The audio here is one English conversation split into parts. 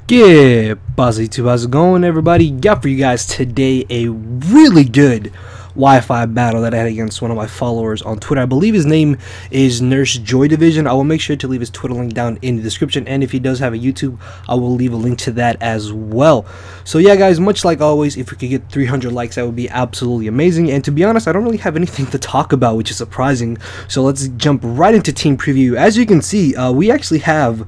Yeah, YouTube, how's it going, everybody? Got for you guys today a really good Wi-Fi battle that I had against one of my followers on Twitter. I believe his name is nursejdivision. I will make sure to leave his Twitter link down in the description, and if he does have a YouTube, I will leave a link to that as well. So yeah, guys, much like always, if we could get 300 likes, that would be absolutely amazing. And to be honest, I don't really have anything to talk about, which is surprising. So let's jump right into team preview. As you can see, we actually have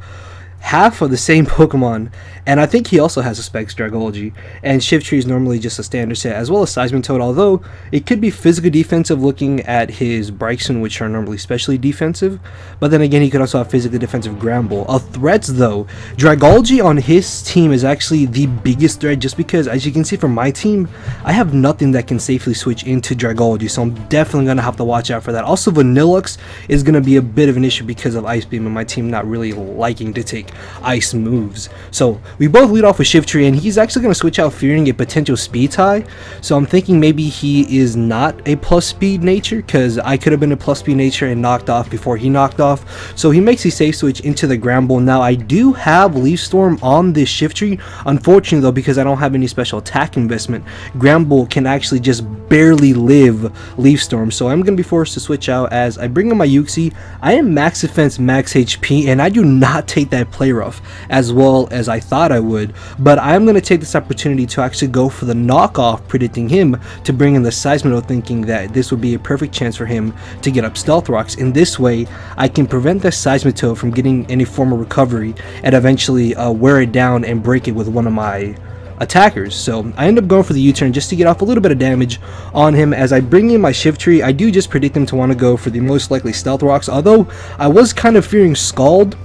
half of the same Pokemon, and I think he also has a Specs Dragology, and Shiftry is normally just a standard set, as well as Seismitoad, although it could be physical defensive looking at his Bryson, which are normally specially defensive, but then again he could also have physically defensive Gramble. Threats though, Dragology on his team is actually the biggest threat, just because as you can see from my team, I have nothing that can safely switch into Dragology, so I'm definitely going to have to watch out for that. Also Vanillux is going to be a bit of an issue because of Ice Beam and my team not really liking to take ice moves. So we both lead off with Shiftry, and he's actually going to switch out fearing a potential speed tie. So I'm thinking maybe he is not a plus speed nature, because I could have been a plus speed nature and knocked off before he knocked off. So he makes a safe switch into the Gramble. Now I do have Leaf Storm on this Shiftry. Unfortunately though, because I don't have any special attack investment, Gramble can actually just barely live Leaf Storm. So I'm going to be forced to switch out as I bring in my Uxie. I am max defense, max HP, and I do not take that play rough as well as I thought I would, but I'm going to take this opportunity to actually go for the knockoff, predicting him to bring in the Seismitoad, thinking that this would be a perfect chance for him to get up Stealth Rocks. In this way I can prevent the Seismitoad from getting any form of recovery and eventually wear it down and break it with one of my attackers. So I end up going for the U-turn just to get off a little bit of damage on him. As I bring in my Shiftry, I do just predict him to want to go for the most likely Stealth Rocks, although I was kind of fearing Scald.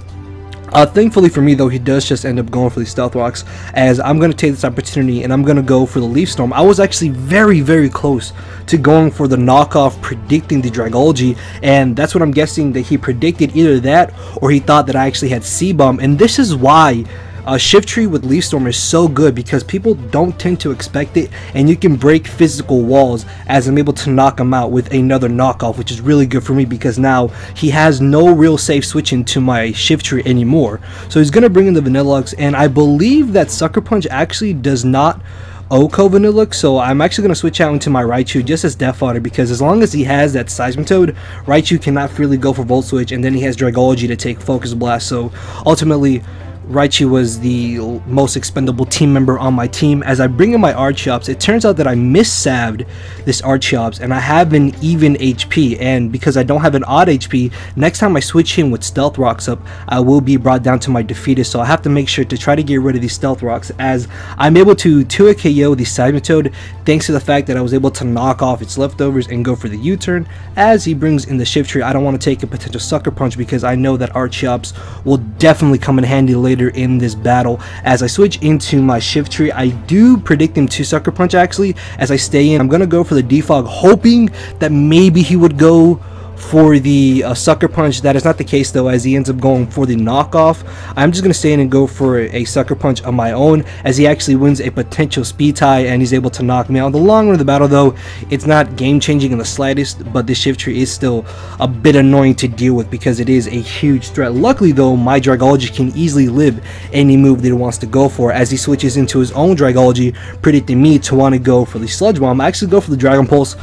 Thankfully for me though, he does just end up going for the Stealth Rocks, as I'm going to take this opportunity and I'm going to go for the Leaf Storm. I was actually very close to going for the knockoff, predicting the Dragology, and that's what I'm guessing, that he predicted either that or he thought that I actually had C-Bomb. And this is why Shiftry with Leaf Storm is so good, because people don't tend to expect it, and you can break physical walls, as I'm able to knock him out with another knockoff, which is really good for me because now he has no real safe switch into my Shiftry anymore. So he's going to bring in the Vanillux, and I believe that Sucker Punch actually does not Oko Vanillux, so I'm actually going to switch out into my Raichu just as Death Fodder, because as long as he has that Seismitoad, Raichu cannot freely go for Volt Switch, and then he has Dragology to take Focus Blast. So ultimately Raichu was the most expendable team member on my team. As I bring in my Archeops, it turns out that I miss-saved this Archeops and I have an even HP, and because I don't have an odd HP, next time I switch him with Stealth Rocks up, I will be brought down to my defeated. So I have to make sure to try to get rid of these Stealth Rocks, as I'm able to 2 KO the Seismitoad thanks to the fact that I was able to knock off its leftovers and go for the U-turn. As he brings in the Shiftry, I don't want to take a potential Sucker Punch because I know that Archeops will definitely come in handy later in this battle. As I switch into my Shiftry, I do predict him to Sucker Punch actually. As I stay in, I'm gonna go for the Defog, hoping that maybe he would go for the Sucker Punch. That is not the case though, as he ends up going for the knockoff. I'm just going to stay in and go for a Sucker Punch of my own, as he actually wins a potential speed tie and he's able to knock me out. In the long run of the battle though, it's not game changing in the slightest, but this Shiftry is still a bit annoying to deal with because it is a huge threat. Luckily though, my Dragology can easily live any move that he wants to go for, as he switches into his own Dragology, predicting me to want to go for the Sludge Bomb. I actually go for the Dragon Pulse.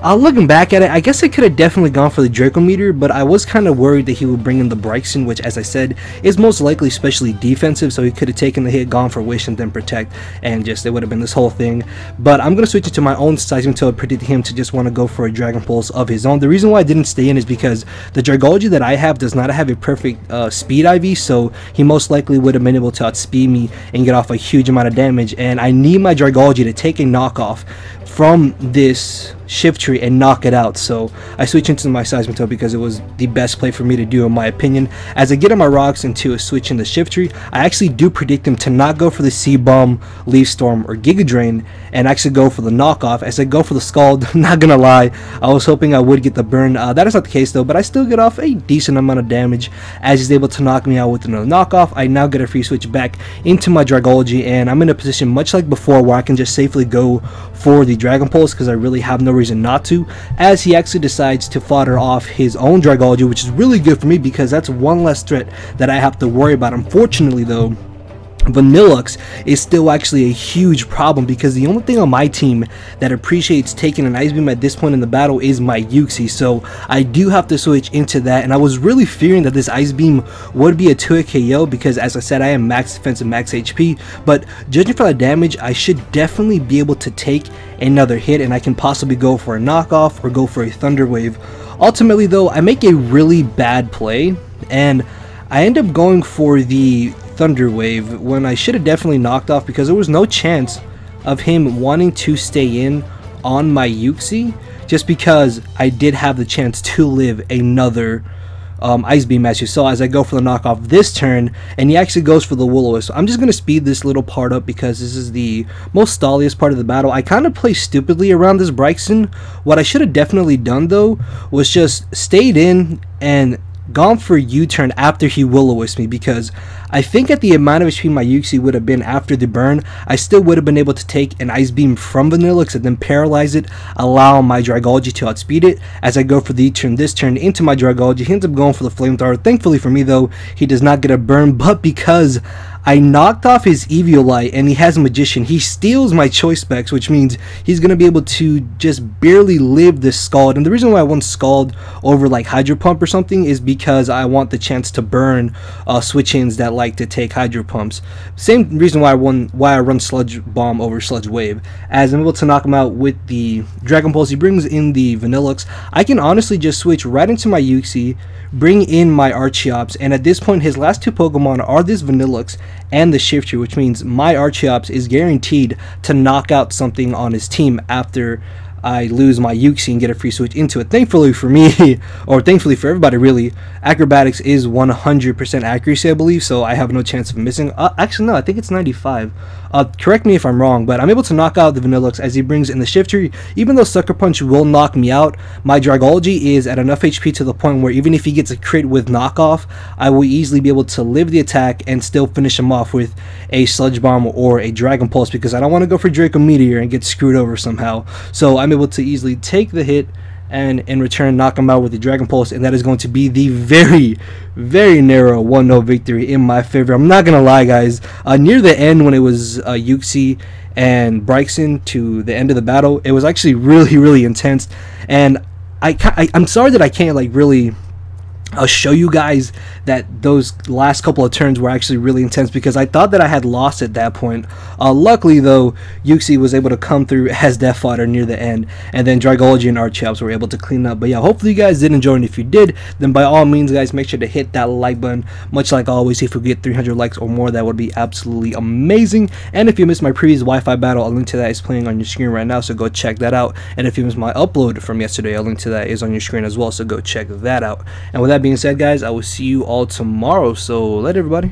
Looking back at it, I guess I could have definitely gone for the Draco Meteor, but I was kind of worried that he would bring in the Bryson, which, as I said, is most likely specially defensive, so he could have taken the hit, gone for Wish, and then Protect, and just, it would have been this whole thing. But I'm going to switch it to my own Seismitoad, predicting him to just want to go for a Dragon Pulse of his own. The reason why I didn't stay in is because the Dragology that I have does not have a perfect speed IV, so he most likely would have been able to outspeed me and get off a huge amount of damage, and I need my Dragology to take a knockoff from this Shiftry and knock it out. So I switch into my Seismitoad because it was the best play for me to do in my opinion. As I get on my rocks into a switch in the Shiftry, I actually do predict him to not go for the C-Bomb, Leaf Storm, or Giga Drain, and actually go for the knockoff. As I go for the Scald, not gonna lie, I was hoping I would get the burn. That is not the case though, but I still get off a decent amount of damage as he's able to knock me out with another knockoff. I now get a free switch back into my Dragology, and I'm in a position much like before where I can just safely go for the Dragon Pulse because I really have no reason not to, as he actually decides to fodder off his own Dragology, which is really good for me because that's one less threat that I have to worry about. Unfortunately though, Vanillux is still actually a huge problem, because the only thing on my team that appreciates taking an Ice Beam at this point in the battle is my Yuxi, so I do have to switch into that. And I was really fearing that this Ice Beam would be a 2-hit KO, because as I said, I am max defense and max HP, but judging from the damage, I should definitely be able to take another hit, and I can possibly go for a knockoff or go for a Thunder Wave. Ultimately though, I make a really bad play, and I end up going for the Thunder Wave when I should have definitely knocked off, because there was no chance of him wanting to stay in on my Yuxi, just because I did have the chance to live another Ice Beam, as you saw, as I go for the knockoff this turn, and he actually goes for the Will-O-Wisp. So I'm just going to speed this little part up because this is the most stalliest part of the battle. I kind of play stupidly around this Bryson. What I should have definitely done though was just stayed in and gone for U-turn after he Will-O-Wisp me, because I think at the amount of HP my Yuxi would have been after the burn, I still would have been able to take an Ice Beam from Vanillux and then paralyze it, allow my Dragology to outspeed it. As I go for the U-turn this turn into my Dragology, he ends up going for the Flamethrower. Thankfully for me though, he does not get a burn, but because I knocked off his Eviolite and he has Magician, he steals my Choice Specs, which means he's going to be able to just barely live this Scald. And the reason why I want Scald over like Hydro Pump or something is because I want the chance to burn switch-ins that like to take Hydro Pumps. Same reason why I run Sludge Bomb over Sludge Wave, as I'm able to knock him out with the Dragon Pulse. He brings in the Vanillux. I can honestly just switch right into my Yuxi, bring in my Archeops, and at this point his last two Pokemon are this Vanillux and the Shifter, which means my Archeops is guaranteed to knock out something on his team after I lose my Yuxi and get a free switch into it. Thankfully for me, or thankfully for everybody really, Acrobatics is 100% accuracy, I believe, so I have no chance of missing. Actually no, I think it's 95. Correct me if I'm wrong, but I'm able to knock out the Vanillux as he brings in the Shifter. Even though Sucker Punch will knock me out, my Dragology is at enough HP to the point where even if he gets a crit with knockoff, I will easily be able to live the attack and still finish him off with a Sludge Bomb or a Dragon Pulse, because I don't want to go for Draco Meteor and get screwed over somehow. So I'm able to easily take the hit and in return knock him out with the Dragon Pulse, and that is going to be the very narrow 1-0 victory in my favor. I'm not gonna lie guys, near the end when it was Yuxi and Bryson to the end of the battle, it was actually really intense, and I'm sorry that I can't like really show you guys that those last couple of turns were actually really intense, because I thought that I had lost at that point. Luckily though, Yuxi was able to come through as Death Fodder near the end, and then Dragology and Archeops were able to clean up. But yeah, hopefully you guys did enjoy, and if you did, then by all means guys, make sure to hit that like button. Much like always, if we get 300 likes or more, that would be absolutely amazing. And if you missed my previous Wi-Fi battle, a link to that is playing on your screen right now, so go check that out. And if you missed my upload from yesterday, a link to that is on your screen as well, so go check that out. And with that being said guys, I will see you all tomorrow, so later everybody.